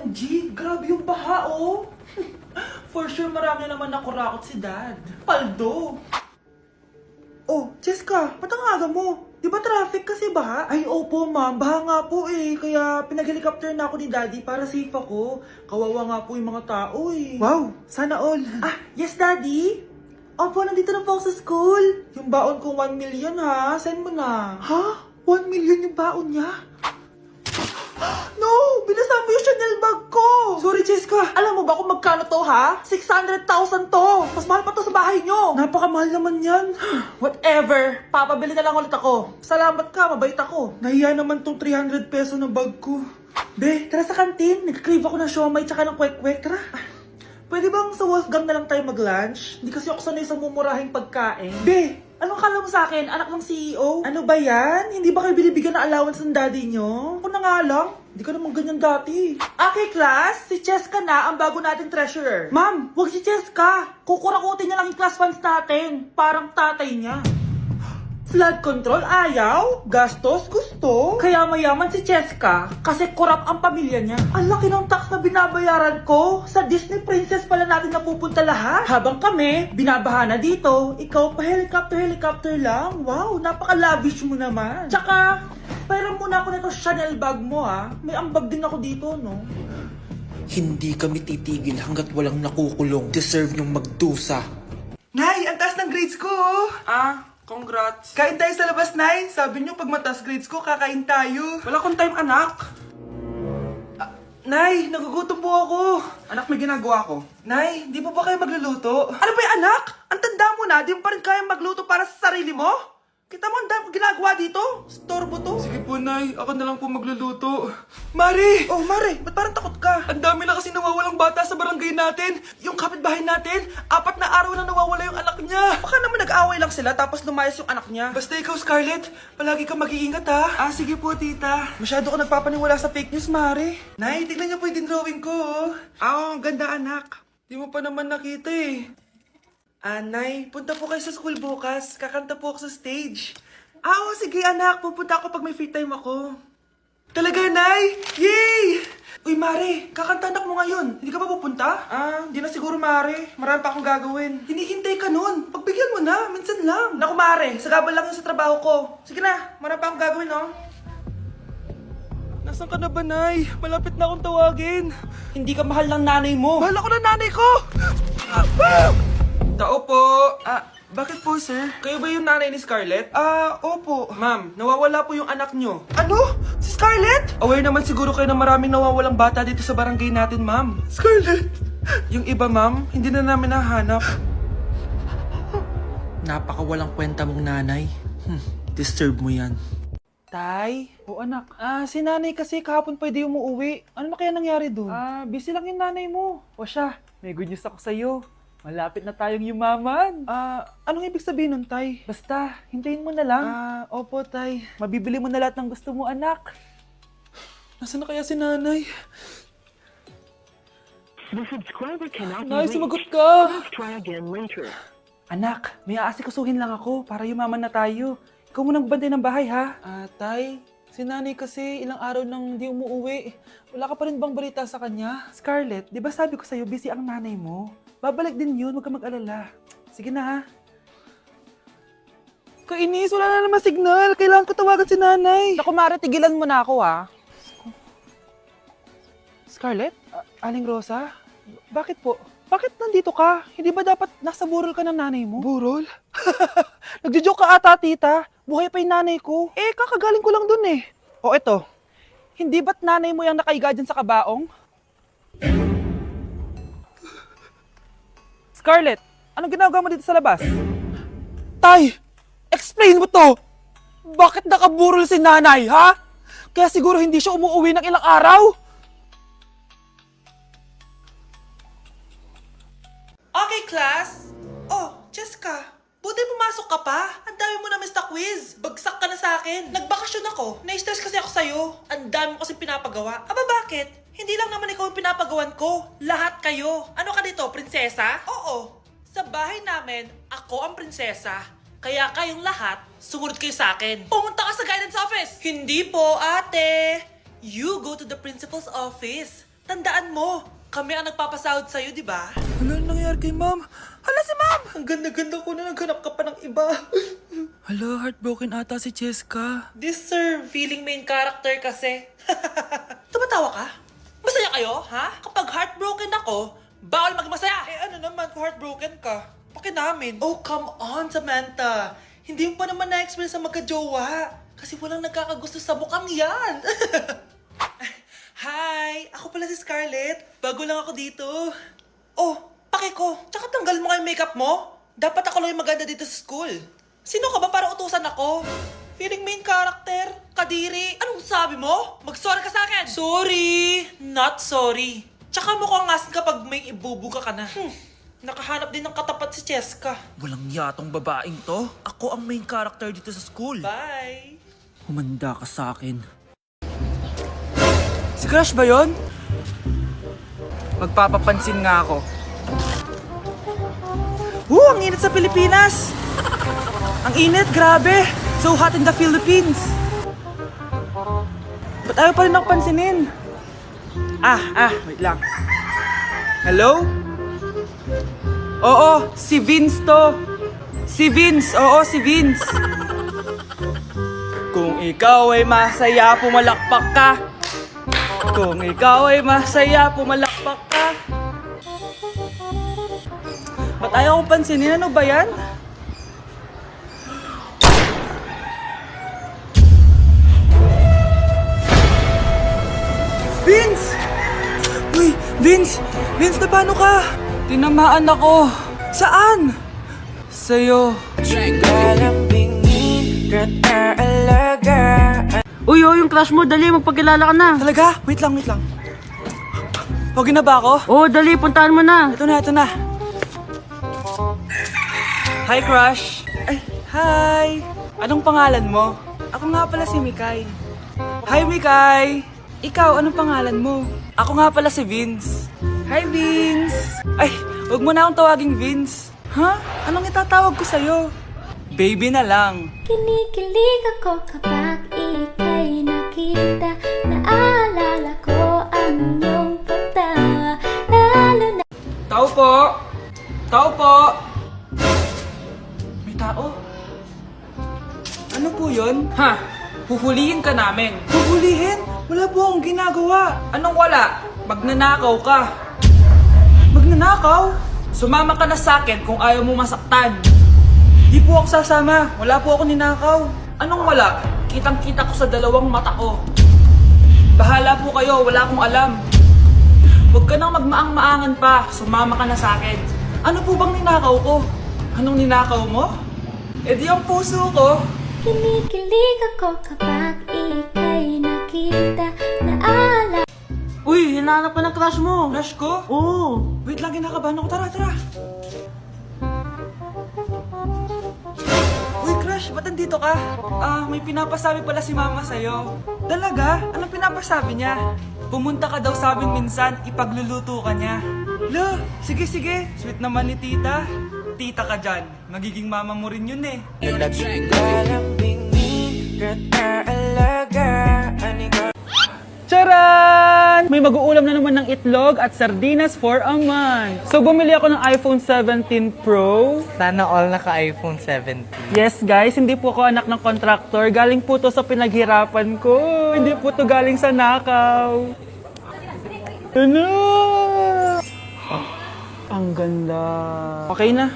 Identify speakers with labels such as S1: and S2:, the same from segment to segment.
S1: OMG, grabe yung baha, oh. For sure, marami naman nakurakot si Dad. Paldo. Oh, Cheska, ba't ang aga mo? Di ba traffic kasi baha? Ay, opo ma'am, baha nga po eh. Kaya pinag-helicopter na ako ni Daddy para safe ako. Kawawa nga po yung mga tao eh. Wow, sana all. Ah, yes Daddy? Opo, nandito na po ako sa school. Yung baon kong 1 million ha, send mo na. Ha? 1 million yung baon niya? No! Binasa mo yung Chanel bag ko! Sorry, Cheska. Alam mo ba kung magkano to, ha? 600,000 to! Mas mahal pa to sa bahay nyo! Napakamahal naman yan. Whatever. Papabili na lang ulit ako. Salamat ka, mabait ako. Nahiya naman tong 300 peso na bag ko. Be, tara sa kantin. Nag-crave ako ng siomay tsaka ng kwek-kwek. Tara. Pwede bang sa Wolfgang na lang tayo mag-lunch? Hindi kasi ako sanay sa mumurahing pagkain. Be, anong kala mo sa akin? Anak ng CEO? Ano ba yan? Hindi ba kayo binibigyan ng allowance ng daddy nyo? Ako na nga lang. Hindi ka naman ganyan dati. Okay, class. Si Cheska na ang bago nating treasurer. Ma'am, wag si Cheska. Kukurakutin niya lang yung class funds natin. Parang tatay niya. Flood control, ayaw. Gastos, gusto. Kaya mayaman si Cheska kasi korap ang pamilya niya. Ang laki ng tax na binabayaran ko. Sa Disney Princess pala natin napupunta lahat. Habang kami, binabaha na dito. Ikaw pa helicopter lang. Wow, napaka-lavish mo naman. Tsaka, pairam muna ako nito Chanel bag mo ha. May ambag din ako dito, no?
S2: Hindi kami titigil hanggat walang nakukulong. Deserve niyong magdusa.
S1: Nay, ang taas ng grades ko, oh. Congrats. Kain tayo sa labas, Nay. Sabi niyo pag mataas grades ko, kakain tayo. Wala akong time, anak. Nay, nagugutom po ako. Anak, may ginagawa ko. Nay, di po ba kayo magluluto? Ano ba yung anak? Ang tanda mo na, di mo pa rin kaya magluto para sa sarili mo? Kita mo ang dami kong ginagawa dito? Storbo to. Sige po, Nay. Ako na lang po magluluto. Mari! Oh, Mari, ba't parang takot ka? Ang dami na kasi nawawalang bata sa barangay natin. Yung kapitbahay natin, 4 na araw na nawawala yung anak niya. Baka naman nag-away lang sila tapos lumayas yung anak niya. Basta ikaw, Scarlett, palagi kang mag-iingat ha. Sige po, tita. Masyado ka nagpapaniwala sa fake news, Mari. Nay, tignan niyo po yung drawing ko. Ang ganda, anak. Di mo pa naman nakita eh. Nay, punta po kayo sa school bukas. Kakanta po ako sa stage. Sige anak. Pupunta ako pag may free time ako. Talaga, Nay? Yay! Uy, Mare, kakanta anak mo ngayon. Hindi ka ba pupunta? Hindi na siguro, Mare. Marami pa akong gagawin. Hinihintay ka nun. Pagbigyan mo na, minsan lang. Naku, Mare, sagabal lang yun sa trabaho ko. Sige na, marami pa akong gagawin, no? Nasaan ka na ba, Nay? Malapit na akong tawagin. Hindi ka mahal ng nanay mo. Mahal ako ng nanay ko! Tao po. Bakit po, sir? Kayo ba yung nanay ni Scarlett? Opo. Ma'am, nawawala po yung anak nyo. Ano? Si Scarlett? Aware naman siguro kayo na maraming nawawalang bata dito sa barangay natin, ma'am. Scarlett? Yung iba, ma'am, hindi na namin nahanap.
S2: Napakawalang kwenta mong nanay. Disturb mo yan.
S1: Tay? O anak. Si nanay kasi kahapon pwede umuwi. Ano na kaya nangyari doon? Busy lang yung nanay mo. O siya, may good news ako sa'yo. Malapit na tayong yumaman. Anong ibig sabihin nun, Tay? Basta, hintayin mo na lang. Opo, Tay. Mabibili mo na lahat ng gusto mo, anak. Nasaan na kaya si nanay?
S3: The subscriber cannot be
S1: Nay,
S3: reached.
S1: sumagot ka!
S3: Please try again later.
S1: Anak, may aasikasuhin lang ako para yumaman na tayo. Ikaw munang bantay ng bahay, ha? Tay, si nanay kasi ilang araw nang di umuwi. Wala ka pa rin bang balita sa kanya? Scarlett, di ba sabi ko sa'yo busy ang nanay mo? Babalik din yun, huwag ka mag-alala. Sige na, ha? Kainis, wala na naman signal. Kailangan ko tawagan si nanay. Naku, Mare, tigilan mo na ako, ha? Scarlett? Aling Rosa? Bakit po? Bakit nandito ka? Hindi ba dapat nasa burol ka ng nanay mo? Burol? Nagjo-joke ka ata, tita. Buhay pa yung nanay ko. Kakagaling ko lang dun eh. O eto, hindi ba't nanay mo yung nakaiga dyan sa kabaong? Scarlett, anong ginagawa mo dito sa labas? Tay, explain mo to! Bakit nakaburol si nanay, ha? Kaya siguro hindi siya umuwi ng ilang araw? Okay, class. Oh, Cheska, buti pumasok ka pa. Ang dami mo na miss na quiz. Bagsak ka na sa akin. Nagbakasyon ako. Na-stress kasi ako sa'yo. Ang dami mo kasi pinapagawa. Bakit? Hindi lang naman ikaw yung pinapagawan ko. Lahat kayo. Ano ka dito, prinsesa? Oo. Sa bahay namin, ako ang prinsesa. Kaya kayong lahat, sumunod kayo sa akin. Pumunta ka sa guidance office. Hindi po, ate. You go to the principal's office. tandaan mo, kami ang nagpapasahod sa'yo, di ba? Ano nangyari kay ma'am? Hala si ma'am! Ang ganda-ganda ko na naghanap ka pa ng iba. Hala, heartbroken ata si Cheska. This sir, feeling main character kasi. Tumatawa ka? Masaya kayo, ha? Kapag heartbroken ako, bawal maging masaya. Eh ano naman kung heartbroken ka? Paki namin. Oh, come on, Samantha. Hindi mo pa naman na-experience sa magka-jowa. Kasi walang nagkakagusto sa mukhang yan. Hi! Ako pala si Scarlett. Bago lang ako dito. Oh, paki ko. Tsaka tanggal mo nga yung makeup mo. Dapat ako lang yung maganda dito sa school. Sino ka ba para utusan ako? Feeling main character? Kadiri? Anong sabi mo? Mag-sorry ka sa akin! Sorry! Not sorry. Tsaka mukhang ngas kapag may ibubuga ka na. Nakahanap din ng katapat si Cheska.
S2: Walang yatong babaeng to. Ako ang main character dito sa school.
S1: Bye!
S2: Humanda ka sa akin.
S1: Si Crush ba yun? Magpapapansin nga ako. Ang init sa Pilipinas! Ang init, grabe! So hot in the Philippines! Ba't ayaw pa rin ako pansinin? Wait lang. Hello? Oo, si Vince to. Si Vince, oo, si Vince. Kung ikaw ay masaya, pumalakpak ka. Kung ikaw ay masaya, pumalakpak ka. Ba't ayaw kong pansinin? Ano ba yan? Vince! Uy, Vince! Vince, na paano ka? Tinamaan ako. Saan? Sa'yo.
S4: Uy, yung crush mo, dali, magpagkilala ka na.
S1: Talaga? Wait lang. Okay na ba ako?
S4: Oo, dali, puntahan mo na.
S1: Ito na. Hi, crush. Ay, hi. Anong pangalan mo? Ako nga pala si Mikay. Hi, Mikay. Ikaw, anong pangalan mo? Ako nga pala si Vince. Hi, Vince. Ay, huwag mo na akong tawaging Vince. Ha? Anong itatawag ko sa'yo? Baby na lang.
S5: Kinikilig ako kapag ika'y nakita. Naalala ko ang iyong pagtawa. Lalo na
S1: Tao po! Tao po! May tao? Ano po yun? Ha? Huhulihin ka namin. Huhulihin? Wala po akong ginagawa. Anong wala? Magnanakaw ka. Magnanakaw? Sumama ka na sa akin kung ayaw mo masaktan. Di po ako sasama. Wala po ako ninakaw. Anong wala? Kitang-kita ko sa dalawang mata ko. Bahala po kayo. Wala akong alam. Huwag ka nang magmaang-maangan pa. Sumama ka na sa akin. Ano po bang ninakaw ko? Anong ninakaw mo? Eh di ang puso ko.
S5: kinikilig ako kapag ika'y nakita. Naalala
S4: Uy, hinahanap ka ng crush mo.
S1: Crush ko?
S4: Oo.
S1: Wait lang, kinakabahan ako. Tara. Uy, crush, ba't nandito ka? May pinapasabi pala si mama sa'yo. Talaga? Anong pinapasabi niya? Pumunta ka daw sa amin minsan, ipagluluto ka niya. Lo, sige. Sweet naman ni tita. Tita ka dyan. Magiging mama mo rin yun eh. Charan! May mag-uulam na naman ng itlog at sardinas for a month. So bumili ako ng iPhone 17 Pro.
S6: Sana all naka-iPhone 17.
S1: Yes guys, hindi po ako anak ng contractor. Galing po to sa pinaghirapan ko. Hindi po to galing sa nakaw. Ano? Ang ganda. Okay na.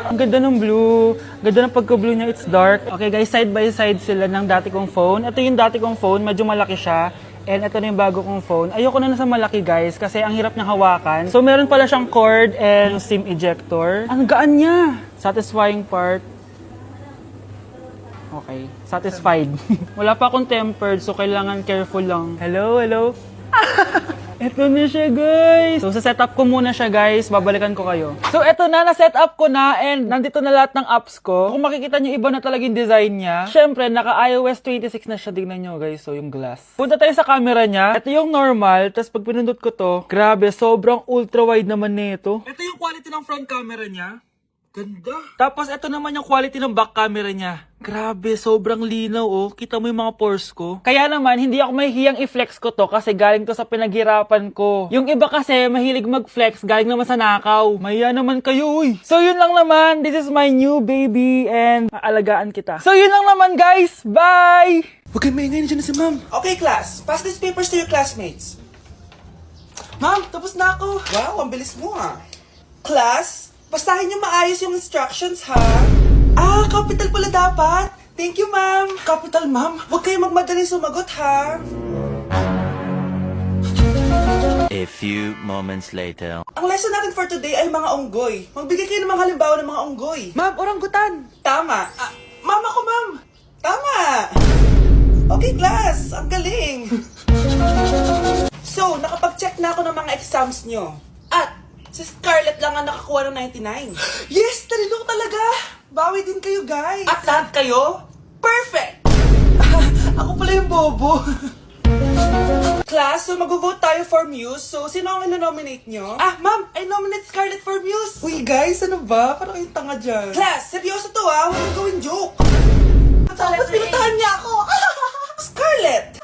S1: Ang ganda ng blue. Ganda ng pagka-blue niya. It's dark. Okay guys, side by side sila ng dati kong phone. Ito yung dati kong phone. Medyo malaki siya. And ito na yung bago kong phone. Ayoko na nasa malaki guys kasi ang hirap niyang hawakan. So meron pala siyang cord and SIM ejector. Ang gaan niya. Satisfying part. Okay. Satisfied. Wala pa akong tempered so kailangan careful lang. Hello? Eto na siya, guys. So, sa setup ko muna siya, guys. Babalikan ko kayo. So, eto na. Na-setup ko na and nandito na lahat ng apps ko. Kung makikita nyo, iba na talaga yung design niya. Siyempre, naka-iOS 26 na siya. Tignan nyo, guys. So, yung glass. Punta tayo sa camera niya. Ito yung normal. Tapos, pag pinundot ko to, grabe, sobrang ultra-wide naman nito. Ito yung quality ng front camera niya.
S2: Ganda.
S1: Tapos ito naman yung quality ng back camera niya. Grabe, sobrang linaw oh. Kita mo yung mga pores ko. Kaya naman, hindi ako mahihiyang i-flex ko to kasi galing to sa pinaghirapan ko. Yung iba kasi mahilig mag-flex, galing naman sa nakaw. Mahiya naman kayo uy. So yun lang naman, this is my new baby and aalagaan kita. So yun lang naman guys, bye!
S2: Huwag kayo maingay, nandiyan na si ma'am. Okay, class. Pass these papers to your classmates.
S1: Ma'am, tapos na ako.
S2: Wow, ang bilis mo ah. Class, basahin niyo maayos yung instructions ha. Ah, capital pala dapat. Thank you, ma'am. Capital, ma'am. Huwag kayo magmadaling sumagot ha.
S7: A few moments later.
S2: Ang lesson natin for today ay mga unggoy. Magbigay kayo ng mga halimbawa ng mga unggoy.
S1: Ma'am, oranggutan.
S2: Tama. Ah, ma'am ako, ma'am. Tama. Okay, class. Ang galing. So, nakapag-check na ako ng mga exams nyo. At, si Scarlett lang ang nakakuha ng 99. Yes! Talino talaga! Bawi din kayo, guys. At lahat kayo, perfect! Ako pala yung bobo. Class, so mag-vote tayo for Muse. So, sino ang ino-nominate nyo? Ah, ma'am, I nominate Scarlett for Muse. Uy, guys, ano ba? Parang yung tanga dyan. Class, seryoso to ha. Huwag mong gawin joke. Tapos pinuntahan niya ako. Scarlett!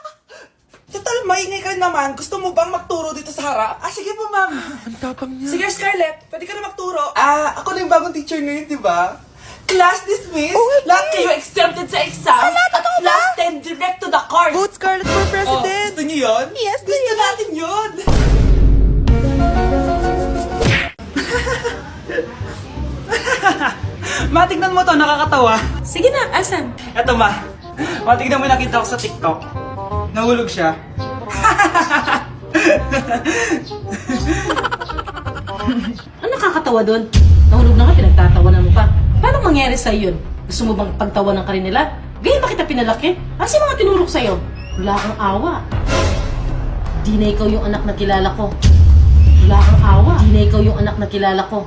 S2: Total, maingay ka naman. Gusto mo bang magturo dito sa harap? Ah, sige po, ma'am.
S1: Ang tapang niya.
S2: Sige, Scarlett. Pwede ka na magturo. Ah, ako na yung bagong teacher ngayon, di ba? Class dismissed. Lahat kayo exempted sa exam. At class 10 direct to the court.
S1: Vote Scarlett for president.
S2: Gusto niyo yun? Yes, gusto natin yun.
S1: Matignan mo to, nakakatawa.
S8: Sige na, asan?
S1: Eto ma, matignan mo yung nakita ko sa TikTok. Nahulog siya.
S8: Ano nakakatawa doon? Nahulog na nga, pinagtatawanan mo pa. Paano mangyari sa'yo yun? Gusto mo bang pagtawanan ka rin nila? Ganyan ba kita pinalaki? Kasi mga tinurok sa'yo? Wala kang awa. Di na ikaw yung anak na kilala ko. Wala kang awa. Di na ikaw yung anak na kilala ko.